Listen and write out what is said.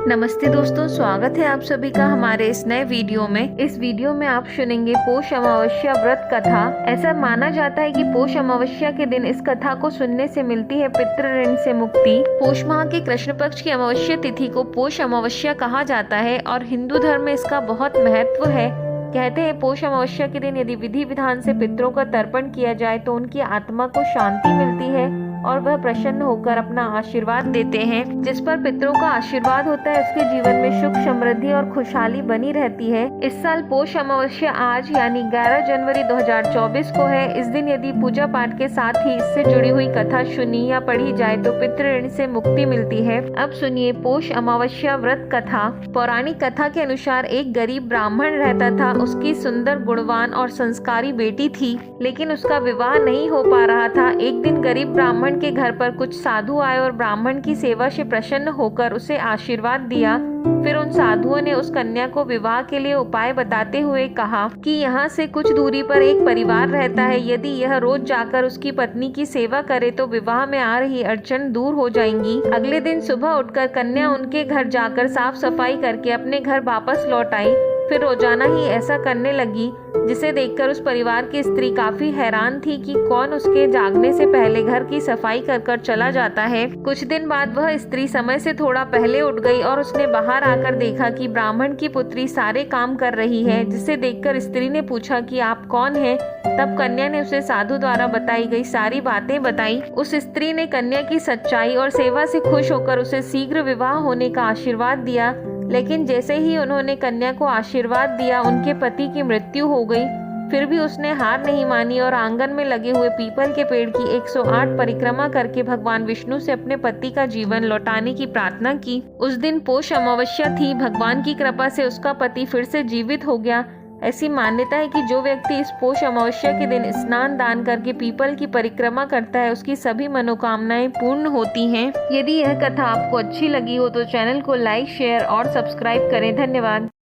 नमस्ते दोस्तों, स्वागत है आप सभी का हमारे इस नए वीडियो में। इस वीडियो में आप सुनेंगे पौष अमावस्या व्रत कथा। ऐसा माना जाता है कि पौष अमावस्या के दिन इस कथा को सुनने से मिलती है पितृ ऋण से मुक्ति। पौष माह के कृष्ण पक्ष की अमावस्या तिथि को पौष अमावस्या कहा जाता है और हिंदू धर्म में इसका बहुत महत्व है। कहते हैं पौष अमावस्या के दिन यदि विधि विधान से पितरों का तर्पण किया जाए तो उनकी आत्मा को शांति मिलती है और वह प्रसन्न होकर अपना आशीर्वाद देते हैं। जिस पर पितरों का आशीर्वाद होता है उसके जीवन में सुख समृद्धि और खुशहाली बनी रहती है। इस साल पौष अमावस्या आज यानी 11 जनवरी 2024 को है। इस दिन यदि पूजा पाठ के साथ ही इससे जुड़ी हुई कथा सुनी या पढ़ी जाए तो पितृ ऋण से मुक्ति मिलती है। अब सुनिए पौष अमावस्या व्रत कथा। पौराणिक कथा के अनुसार एक गरीब ब्राह्मण रहता था। उसकी सुंदर गुणवान और संस्कारी बेटी थी, लेकिन उसका विवाह नहीं हो पा रहा था। एक दिन गरीब ब्राह्मण के घर पर कुछ साधु आए और ब्राह्मण की सेवा से प्रसन्न होकर उसे आशीर्वाद दिया। फिर उन साधुओं ने उस कन्या को विवाह के लिए उपाय बताते हुए कहा कि यहाँ से कुछ दूरी पर एक परिवार रहता है। यदि यह रोज जाकर उसकी पत्नी की सेवा करे तो विवाह में आ रही अड़चन दूर हो जाएंगी। अगले दिन सुबह उठकर कन्या उनके घर जाकर साफ सफाई करके अपने घर वापस लौट आई। फिर रोजाना ही ऐसा करने लगी, जिसे देखकर उस परिवार की स्त्री काफी हैरान थी कि कौन उसके जागने से पहले घर की सफाई कर चला जाता है। कुछ दिन बाद वह स्त्री समय से थोड़ा पहले उठ गई और उसने बाहर आकर देखा कि ब्राह्मण की पुत्री सारे काम कर रही है, जिसे देखकर स्त्री ने पूछा कि आप कौन हैं? तब कन्या ने उसे साधु द्वारा बताई गई सारी बातें बताई। उस स्त्री ने कन्या की सच्चाई और सेवा से खुश होकर उसे शीघ्र विवाह होने का आशीर्वाद दिया। लेकिन जैसे ही उन्होंने कन्या को आशीर्वाद दिया, उनके पति की मृत्यु हो गई। फिर भी उसने हार नहीं मानी और आंगन में लगे हुए पीपल के पेड़ की 108 परिक्रमा करके भगवान विष्णु से अपने पति का जीवन लौटाने की प्रार्थना की। उस दिन पौष अमावस्या थी। भगवान की कृपा से उसका पति फिर से जीवित हो गया। ऐसी मान्यता है कि जो व्यक्ति इस पौष अमावस्या के दिन स्नान दान करके पीपल की परिक्रमा करता है उसकी सभी मनोकामनाएं पूर्ण होती हैं। यदि यह कथा आपको अच्छी लगी हो तो चैनल को लाइक, शेयर और सब्सक्राइब करें। धन्यवाद।